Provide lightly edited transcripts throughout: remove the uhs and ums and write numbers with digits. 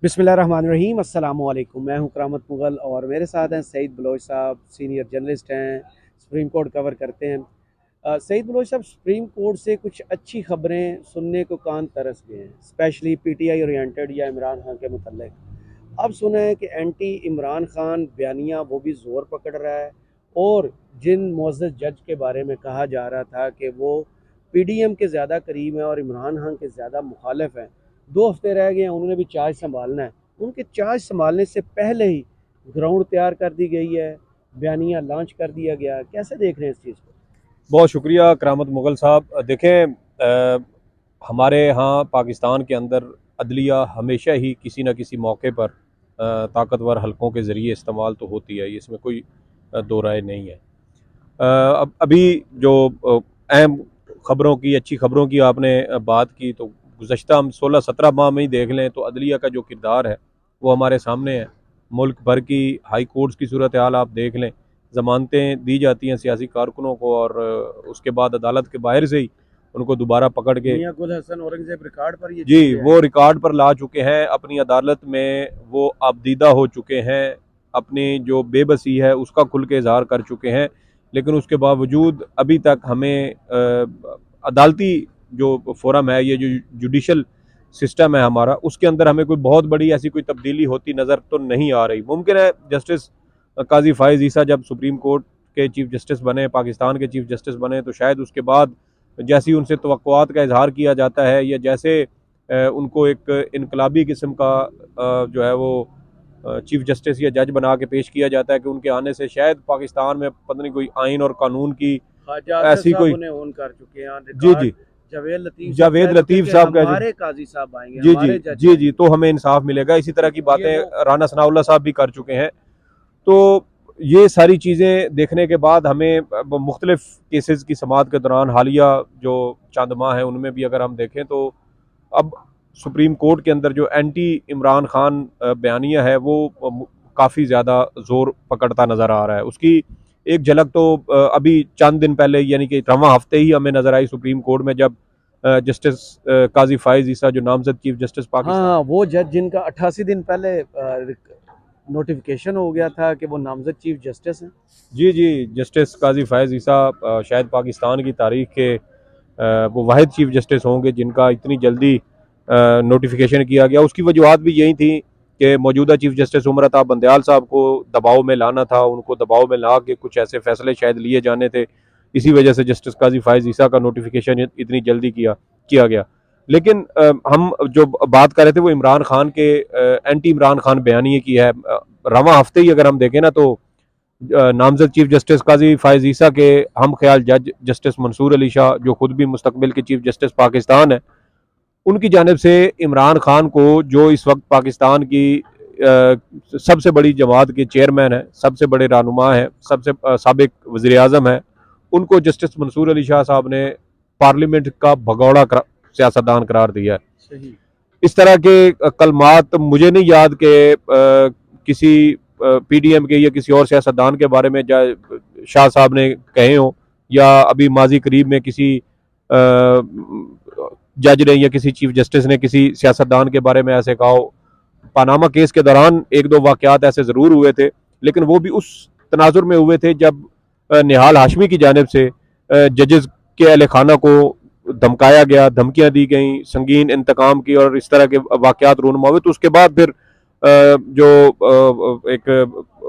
बिस्मिल्लाहिर्रहमानिर्रहीम अस्सलाम वालेकुम। मैं हूं करामत मुगल और मेरे साथ हैं सईद बलोच साहब, सीनियर जर्नलिस्ट हैं, सुप्रीम कोर्ट कवर करते हैं। सईद बलोच साहब, सुप्रीम कोर्ट से कुछ अच्छी खबरें सुनने को कान तरस गए हैं, स्पेशली पीटीआई ओरिएंटेड या इमरान खान के मुतल्लिक। अब सुना है कि एंटी इमरान खान बयानिया वो भी ज़ोर पकड़ रहा है, और जिन मुअज़्ज़ज़ जज के बारे में कहा जा रहा था कि वो पीडीएम के ज़्यादा करीब हैं और इमरान खान के ज़्यादा मुखालिफ हैं, 2 हफ्ते रह गए हैं, उन्होंने भी चार्ज संभालना है। उनके चार्ज संभालने से पहले ही ग्राउंड तैयार कर दी गई है, बयानिया लॉन्च कर दिया गया। कैसे देख रहे हैं इस चीज़ को? बहुत शुक्रिया करामत मुगल साहब। देखें, हमारे यहाँ पाकिस्तान के अंदर अदलिया हमेशा ही किसी न किसी मौके पर ताकतवर हलकों के ज़रिए इस्तेमाल तो होती है, इसमें कोई दो राय नहीं है। अब अभी जो अहम ख़बरों की, अच्छी ख़बरों की आपने बात की, तो गुज़श्ता हम 16-17 माह में ही देख लें तो अदलिया का जो किरदार है वो हमारे सामने है। मुल्क भर की हाई कोर्ट्स की सूरत हाल आप देख लें, ज़मानतें दी जाती हैं सियासी कारकुनों को, और उसके बाद अदालत के बाहर से ही उनको दोबारा पकड़ के मियां गुल हसन औरंगजेब रिकॉर्ड पर ये जी चीज़ें वो हैं। रिकॉर्ड पर ला चुके हैं, अपनी अदालत में वो आबदीदा हो चुके हैं, अपनी जो बेबसी है उसका खुल के इजहार कर चुके हैं। लेकिन उसके बावजूद अभी तक हमें अदालती जो फोरम है, ये जो जुडिशल सिस्टम है हमारा, उसके अंदर हमें कोई बहुत बड़ी ऐसी कोई तब्दीली होती नज़र तो नहीं आ रही। मुमकिन है जस्टिस काजी फाइज ईसा जब सुप्रीम कोर्ट के चीफ जस्टिस बने, पाकिस्तान के चीफ जस्टिस बने, तो शायद उसके बाद जैसी उनसे तवक्कुआत का इजहार किया जाता है, या जैसे उनको एक इनकलाबी किस्म का जो है वो चीफ जस्टिस या जज बना के पेश किया जाता है कि उनके आने से शायद पाकिस्तान में पता नहीं कोई आइन और कानून की ख्वाजा आसिफ ऐसी साहब कोई। उन्हें ऑन कर चुके हैं जी रिकॉर्ड। जी। जावेद लतीफ़ साहब कह जावेद चुके हैं लतीफ़ कि साहब कह चुके। हमारे काजी साहब आएंगे, जी जी। हमारे जज जी जी, आएंगे। तो हमें इंसाफ मिलेगा, इसी तरह की ये वो बातें राना सनाउल्लाह साहब भी कर चुके हैं। तो ये सारी चीज़ें देखने के बाद हमें मुख्तलिफ केसेस की समाअत के दौरान हालिया जो चंद माह हैं उनमें भी अगर हम देखें, तो अब सुप्रीम कोर्ट के अंदर जो एंटी इमरान खान बयानिया है वो काफ़ी ज़्यादा ज़ोर पकड़ता नज़र आ रहा है। उसकी एक झलक तो अभी चंद दिन पहले, यानी कि रवां हफ्ते ही हमें नज़र आई सुप्रीम कोर्ट में, जब जस्टिस काजी फाइज ईसा जो नामजद चीफ जस्टिस हाँ पाकिस्तान। हाँ, वो जज जिनका 88 दिन पहले नोटिफिकेशन हो गया था कि वो नामजद चीफ जस्टिस हैं। जी जी, जस्टिस काजी फायज़ ईसा शायद पाकिस्तान की तारीख के वो वाहिद चीफ जस्टिस होंगे जिनका इतनी जल्दी नोटिफिकेशन किया गया। उसकी वजूहत भी यही थी कि मौजूदा चीफ जस्टिस उमर अता बंदयाल साहब को दबाव में लाना था, उनको दबाव में ला के कुछ ऐसे फैसले शायद लिए जाने थे। इसी वजह से जस्टिस काजी फायज़ ईसा का नोटिफिकेशन इतनी जल्दी किया गया। लेकिन हम जो बात कर रहे थे वो इमरान खान के एंटी इमरान खान बयानी की है। रवां हफ्ते ही अगर हम देखें ना, तो नामजद चीफ जस्टिस काजी फायज ईसा के हम ख्याल जज जस्टिस मंसूर अली शाह, जो खुद भी मुस्तकबिल के चीफ जस्टिस पाकिस्तान है, उनकी जानिब से इमरान खान को, जो इस वक्त पाकिस्तान की सबसे बड़ी जमात के चेयरमैन है, सबसे बड़े रहनुमा है, सबसे साबिक वज़ीर आज़म है, उनको जस्टिस मंसूर अली शाह साहब ने पार्लियामेंट का भगौड़ा सियासतदान करार दिया है। सही। इस तरह के कलमात मुझे नहीं याद कि किसी पीडीएम के या किसी और सियासतदान के बारे में शाह साहब ने कहे हों, या अभी माजी करीब में किसी जज ने या किसी चीफ जस्टिस ने किसी सियासतदान के बारे में ऐसे कहा हो। पानामा केस के दौरान एक दो वाकयात ऐसे ज़रूर हुए थे, लेकिन वो भी उस तनाजुर में हुए थे जब निहाल हाशमी की जानिब से जजेस के अहल खाना को धमकाया गया, धमकियां दी गई संगीन इंतकाम की, और इस तरह के वाकयात रूनमा हुए। तो उसके बाद फिर जो एक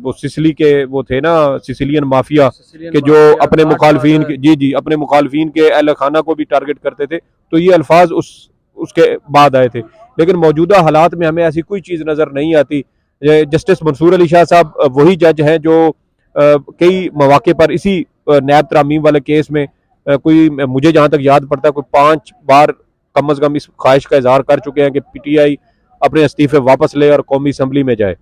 वो सिसिली के वो थे ना, सिसिलियन माफिया सिसिलियन के, जो माफिया, अपने मुखालफिन के, गॉडफादर। जी जी, अपने मुखालफिन के अहल खाना को भी टारगेट करते थे, तो ये अल्फाज उसके बाद आए थे। लेकिन मौजूदा हालात में हमें ऐसी कोई चीज़ नज़र नहीं आती। जस्टिस मंसूर अली शाह साहब वही जज हैं जो कई मौके पर इसी नैब तरामीम वाले केस में कोई, मुझे जहाँ तक याद पड़ता है, कोई 5 बार कम अज़ कम इस ख्वाहिश का इजहार कर चुके हैं कि पीटीआई अपने इस्तीफे वापस ले और कौमी असम्बली में जाए।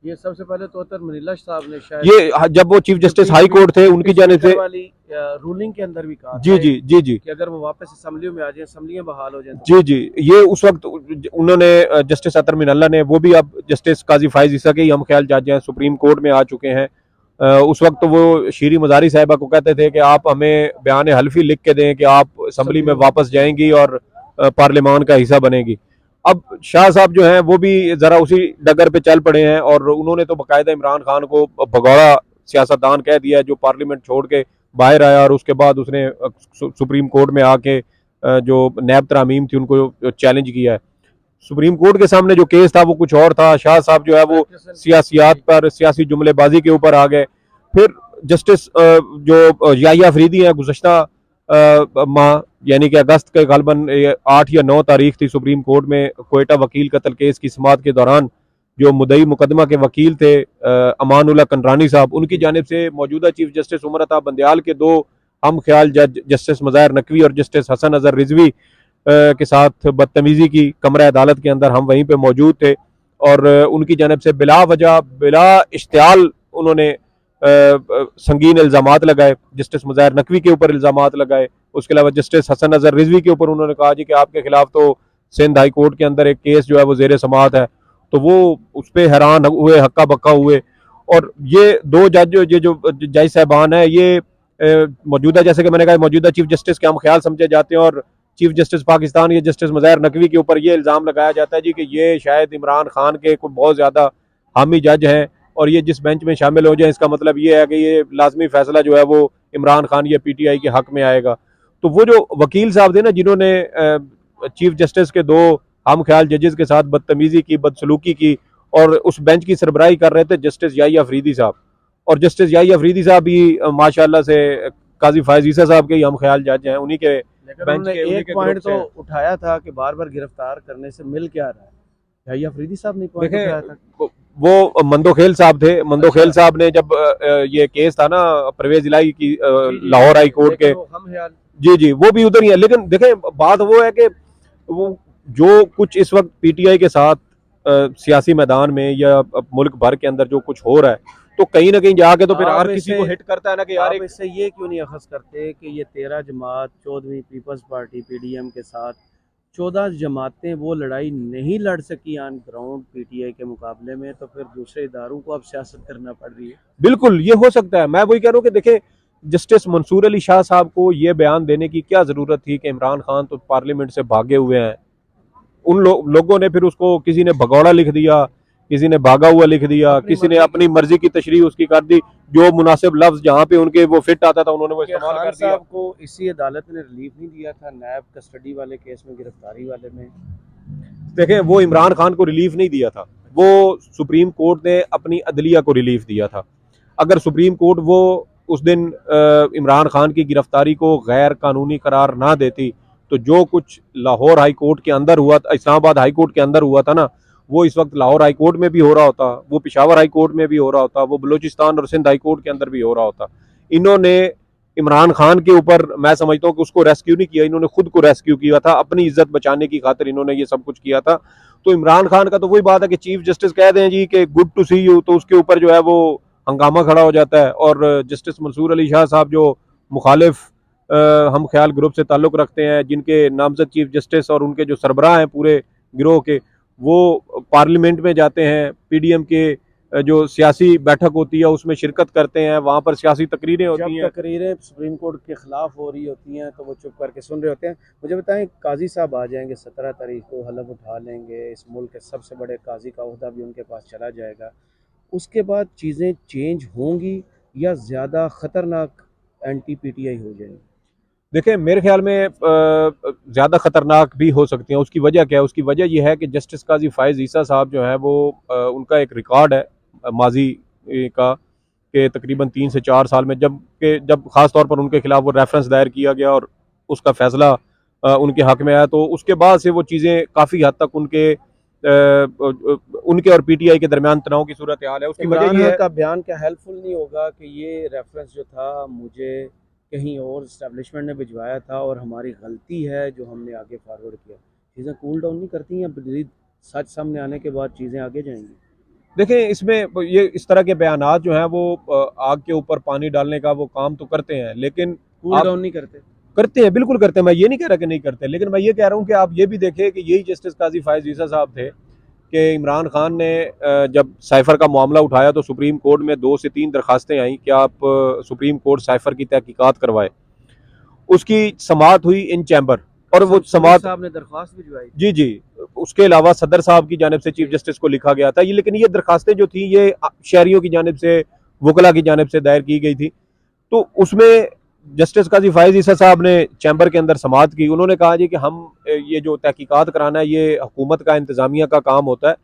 ये सबसे पहले तो अतर मनीला साहब ने शायद ये जब वो चीफ जो जस्टिस पीस हाई कोर्ट थे उनकी पीस जानिब मेकर से। वाली रूलिंग के अंदर भी कहा जी था जी। जी जी। कि अगर वो वापस असम्बलियों में आ जाए, असम्बलियां बहाल हो जाए तो जी जी, ये उस वक्त उन्होंने जस्टिस अतर मिनल्ला ने, वो भी अब जस्टिस काजी फायज ईसा के ही हम ख्याल जज हैं, सुप्रीम कोर्ट में आ चुके हैं। उस वक्त तो वो शीरी मजारी साहिबा को कहते थे कि आप हमें बयान हल्फी लिख के दें कि आप असम्बली में असम्बलियों में। वापस जाएंगी और पार्लियामान का हिस्सा बनेगी। अब शाह साहब जो हैं वो भी ज़रा उसी डगर पे चल पड़े हैं और उन्होंने तो बाकायदा इमरान खान को भगौड़ा सियासतदान कह दिया, जो पार्लियामेंट छोड़ के बाहर आया और उसके बाद उसने सुप्रीम कोर्ट में आके जो नैब तरामीम थी उनको चैलेंज किया है। सुप्रीम कोर्ट के सामने जो केस था वो कुछ और था। शाह साहब जो है वो सियासियात पर, सियासी जुमलेबाजी के ऊपर आ गए। फिर जस्टिस जो याहिया अफरीदी हैं, गुज़श्ता माह यानी कि अगस्त के गालबन 8 या 9 तारीख थी, सुप्रीम कोर्ट में कोयटा वकील कत्ल केस की समाअत के दौरान जो मुद्दई मुकदमा के वकील थे अमानुल्लाह कंडरानी साहब, उनकी जानिब से मौजूदा चीफ जस्टिस उमर अता बंदयाल के दो हम ख्याल जज जस्टिस मज़ाहिर नकवी और जस्टिस हसन अजहर रिजवी के साथ बदतमीजी की कमरा अदालत के अंदर हम वहीं पे मौजूद थे और उनकी जानिब से बिला वजह बिला इश्तियाल उन्होंने संगीन इल्ज़ामात लगाए। जस्टिस मुज़ाहिर नकवी के ऊपर इल्ज़ामात लगाए, उसके अलावा जस्टिस हसन अजहर रिजवी के ऊपर उन्होंने कहा जी कि आपके खिलाफ तो सिंध हाई कोर्ट के अंदर एक केस जो है वो ज़ेर समाअत है। तो वो उस पर हैरान हुए, हक्का बक्का हुए। और ये दो जज जो जज साहबान है ये मौजूदा, जैसे कि मैंने कहा, मौजूदा चीफ जस्टिस के हम ख्याल समझे जाते हैं और चीफ जस्टिस पाकिस्तान या जस्टिस मुज़ाहिर नकवी के ऊपर ये इल्ज़ाम लगाया जाता है जी कि ये शायद इमरान खान के कोई बहुत ज़्यादा हामी जज हैं और ये जिस बेंच में शामिल हो जाए इसका मतलब ये है कि ये लाजमी फैसला जो है वो इमरान खान या पीटीआई के हक में आएगा। तो वो जो वकील साहब थे ना, जिन्होंने चीफ जस्टिस के दो हम ख्याल जजेस के साथ बदतमीजी की, बदसलूकी की और उस बेंच की सरबराही कर रहे थे जस्टिस याहिया अफरीदी साहब। और जस्टिस याहिया अफरीदी साहब भी माशाल्लाह से काजी फायज ईसा साहब के ही हम ख्याल जज हैं, उन्हीं के बेंच के, उन्हीं एक के पॉइंट ग्रुप से। तो उठाया था कि बार बार गिरफ्तार करने से मिल क्या रहा है, याहिया अफरीदी साहब ने पॉइंट उठाया था। वो मंदोखेल साहब थे। मंदोखेल साहब ने जब ये केस था ना परवेज इलाही की लाहौर हाई कोर्ट के, जी जी, वो भी उधर ही है। लेकिन देखें, बात वो है कि वो जो कुछ इस वक्त पीटीआई के साथ सियासी मैदान में या मुल्क भर के अंदर जो कुछ हो रहा है, तो कहीं ना कहीं जाके तो फिर हर किसी को हिट करता है ना कि यार इससे ये क्यों नहीं अखज़ करते कि ये 13 जमात 14वीं पीपल्स पार्टी पीडीएम के साथ 14 जमातें वो लड़ाई नहीं लड़ सकी ऑन ग्राउंड पीटीआई के मुकाबले में, तो फिर दूसरे इदारों को अब सियासत करना पड़ रही है। बिल्कुल ये हो सकता है। मैं वही कह रहा हूँ कि देखें, जस्टिस मंसूर अली शाह साहब को ये बयान देने की क्या जरूरत थी कि इमरान खान तो पार्लियामेंट से भागे हुए हैं। उन लोगों ने फिर उसको, किसी ने भगौड़ा लिख दिया, किसी ने भागा हुआ लिख दिया, किसी ने अपनी मर्जी की तशरीह उसकी कर दी, जो मुनासिब लफ्ज जहाँ पे उनके वो फिट आता था उन्होंने वो इस्तेमाल कर दिया। साहब को इसी अदालत ने रिलीफ नहीं दिया था नैब कस्टडी वाले केस में, गिरफ्तारी वाले में। देखें, वो इमरान खान को रिलीफ नहीं दिया था, वो सुप्रीम कोर्ट ने अपनी अदलिया को रिलीफ दिया था। अगर सुप्रीम कोर्ट वो उस दिन इमरान खान की गिरफ्तारी को गैर कानूनी करार ना देती तो जो कुछ लाहौर हाई कोर्ट के अंदर हुआ, इस्लामाबाद हाई कोर्ट के अंदर हुआ था ना, वो इस वक्त लाहौर हाई कोर्ट में भी हो रहा होता, वो पेशावर हाई कोर्ट में भी हो रहा होता, वो बलूचिस्तान और सिंध हाई कोर्ट के अंदर भी हो रहा होता। इन्होंने इमरान खान के ऊपर, मैं समझता हूँ कि उसको रेस्क्यू नहीं किया, इन्होंने खुद को रेस्क्यू किया था, अपनी इज्जत बचाने की खातिर इन्होंने ये सब कुछ किया था। तो इमरान खान का तो वही बात है कि चीफ जस्टिस कह दें जी कि गुड टू सी यू, तो उसके ऊपर जो है वो हंगामा खड़ा हो जाता है। और जस्टिस मंसूर अली शाह साहब जो मुखालिफ हम ख्याल ग्रुप से ताल्लुक़ रखते हैं, जिनके नामजद चीफ जस्टिस और उनके जो सरबराह हैं पूरे गिरोह के, वो पार्लियामेंट में जाते हैं, पीडीएम के जो सियासी बैठक होती है उसमें शिरकत करते हैं, वहाँ पर सियासी तकरीरें होती हैं। तकरीरें सुप्रीम कोर्ट के खिलाफ हो रही होती हैं तो वो चुप करके सुन रहे होते हैं। मुझे बताएं, काजी साहब आ जाएंगे 17 तारीख को, हलफ उठा लेंगे, इस मुल्क के सबसे बड़े काजी का ओहदा भी उनके पास चला जाएगा। उसके बाद चीज़ें चेंज होंगी या ज़्यादा ख़तरनाक एंटी पीटीआई हो जाएंगी? देखें, मेरे ख्याल में ज़्यादा ख़तरनाक भी हो सकती हैं। उसकी वजह क्या है? उसकी वजह यह है कि जस्टिस काजी फायज़ ईसा साहब जो हैं वो उनका एक रिकॉर्ड है माजी का, कि तकरीबन 3 से 4 साल में जब ख़ास तौर पर उनके खिलाफ वो रेफरेंस दायर किया गया और उसका फैसला उनके हक में आया, तो उसके बाद से वो चीज़ें काफ़ी हद तक उनके और पीटीआई के दरमियान तनाव की सूरत हाल है। उसकी वजह ये है का बयान क्या हेल्पफुल नहीं होगा कि ये रेफरेंस जो था मुझे कहीं और इस्टेब्लिशमेंट ने भिजवाया था और हमारी गलती है जो हमने आगे फॉरवर्ड किया? चीज़ें कूल डाउन नहीं करती हैं, सच सामने आने के बाद चीज़ें आगे जाएंगी? देखें, इसमें ये इस तरह के बयानात जो हैं वो आग के ऊपर पानी डालने का वो काम तो करते हैं, लेकिन कूल डाउन नहीं करते। करते हैं, बिल्कुल करते हैं। मैं ये नहीं कह रहा कि नहीं करते, लेकिन मैं ये कह रहा हूँ कि आप ये भी देखें कि यही जस्टिस काजी फायज़ ईसा साहब थे कि इमरान खान ने जब साइफर का मामला उठाया तो सुप्रीम कोर्ट में 2 से 3 दरखास्तें आई कि आप सुप्रीम कोर्ट साइफर की तहकीकात करवाए। उसकी समाअत हुई इन चैम्बर, और वो समाअत साहब ने दरख्वास्त भिजवाई। जी जी, उसके अलावा सदर साहब की जानिब से चीफ जस्टिस को लिखा गया था ये, लेकिन ये दरखास्तें जो थी ये शहरियों की जानिब से, वकला की जानिब से दायर की गई थी। तो उसमें जस्टिस काजी फायज ईसा साहब ने चैम्बर के अंदर समाअत की। उन्होंने कहा जी कि हम ये जो तहकीकात कराना है ये हुकूमत का, इंतजामिया का काम होता है,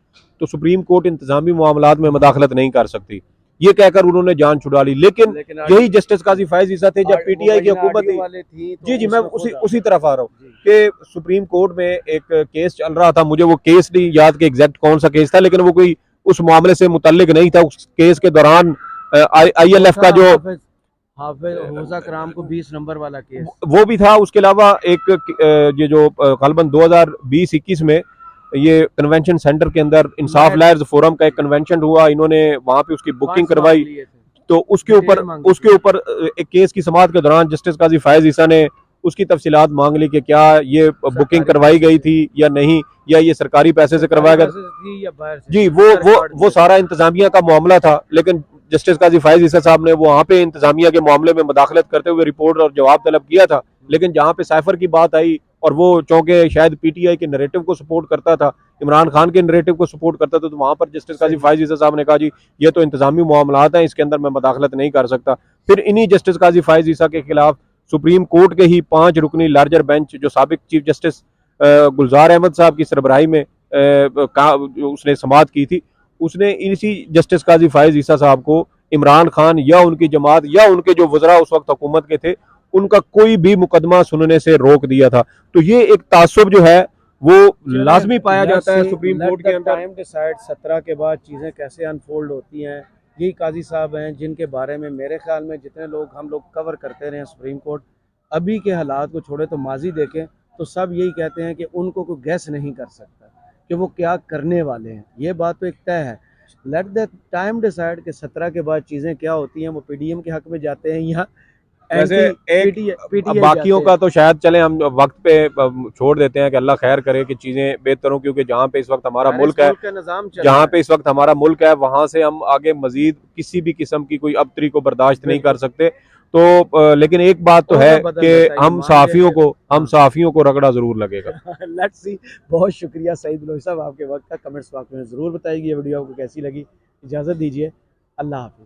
तो सुप्रीम कोर्ट इंतजामी मामलात में मदाखलत नहीं कर सकती। ये कहकर उन्होंने जान छुड़ा ली। लेकिन यही जस्टिस काजी फायज ईसा थे जब पीटीआई की हुकूमत थी। जी जी, मैं उसी तरफ आ रहा हूँ कि सुप्रीम कोर्ट में एक केस चल रहा था। मुझे वो केस नहीं याद कि एग्जैक्ट कौन सा केस था, लेकिन वो कोई उस मामले से मुतल्लिक नहीं था। उस केस के दौरान ILF का जो हाफिज कराम को 20 नंबर वाला केस वो भी था। उसके अलावा एक ये जो गलबन 2020-21 में ये कन्वेंशन सेंटर के अंदर इंसाफ लायर्स फोरम का एक कन्वेंशन हुआ, इन्होंने वहां पे उसकी बुकिंग करवाई। तो उसके ऊपर एक केस की समाअत के दौरान जस्टिस काजी फायज ईसा ने उसकी तफसीलात मांग ली कि क्या ये बुकिंग करवाई गई थी या नहीं, या ये सरकारी पैसे से करवाया गया जी। वो सारा इंतजामिया का मामला था। लेकिन जस्टिस काजी फायज ईसा साहब ने वहां पे इंतजामिया के मामले में मुदाखलत करते हुए रिपोर्ट और जवाब तलब किया था। लेकिन जहां पे साइफर की बात आई और वो चूंकि शायद पीटीआई के नरेटिव को सपोर्ट करता था, इमरान खान के नरेटिव को सपोर्ट करता था, तो वहां पर जस्टिस काजी फायज ईसा साहब ने कहा जी ये तो इंतजामी मामलात हैं, इसके अंदर मैं मुदाखलत नहीं कर सकता। फिर इन्हीं जस्टिस काजी फायज ईसा के खिलाफ सुप्रीम कोर्ट के ही 5 रुकनी लार्जर बेंच जो साबिक चीफ जस्टिस गुलजार अहमद साहब की सरबराही में उसने समाअत की थी, उसने इसी जस्टिस काजी फायज ईसा साहब को इमरान खान या उनकी जमात या उनके जो वज़रा उस वक्त हुकूमत के थे उनका कोई भी मुकदमा सुनने से रोक दिया था। तो ये एक तासुब जो है वो लाजमी पाया जाता है सुप्रीम कोर्ट के अंदर। टाइम डिसाइड 17 के बाद चीज़ें कैसे अनफोल्ड होती हैं, यही काजी साहब हैं जिनके बारे में मेरे ख्याल में जितने लोग हम लोग कवर करते रहे सुप्रीम कोर्ट, अभी के हालात को छोड़े तो माजी देखें तो सब यही कहते हैं कि उनको कोई गैस नहीं कर सकता कि वो क्या करने वाले हैं। ये बात तो एक तय है। लेट द टाइम डिसाइड कि 17 के बाद चीज़ें क्या होती हैं, वो पीडीएम के हक में जाते हैं या वैसे एक बाकियों का तो शायद चले हम वक्त पे छोड़ देते हैं कि अल्लाह खैर करे कि चीजें बेहतर हो, क्योंकि जहाँ पे इस वक्त हमारा मुल्क है, जहाँ पे इस वक्त हमारा मुल्क है वहां से हम आगे मजीद किसी भी किस्म की कोई अबतरी को बर्दाश्त नहीं कर सकते। तो लेकिन एक बात तो है कि हम सहाफियों को रगड़ा जरूर लगेगा। Let's see. बहुत शुक्रिया सईद बलोच साहब आपके वक्त का। कमेंट्स बॉक्स में जरूर बताइए ये वीडियो आपको कैसी लगी। इजाजत दीजिए, अल्लाह हाफिज।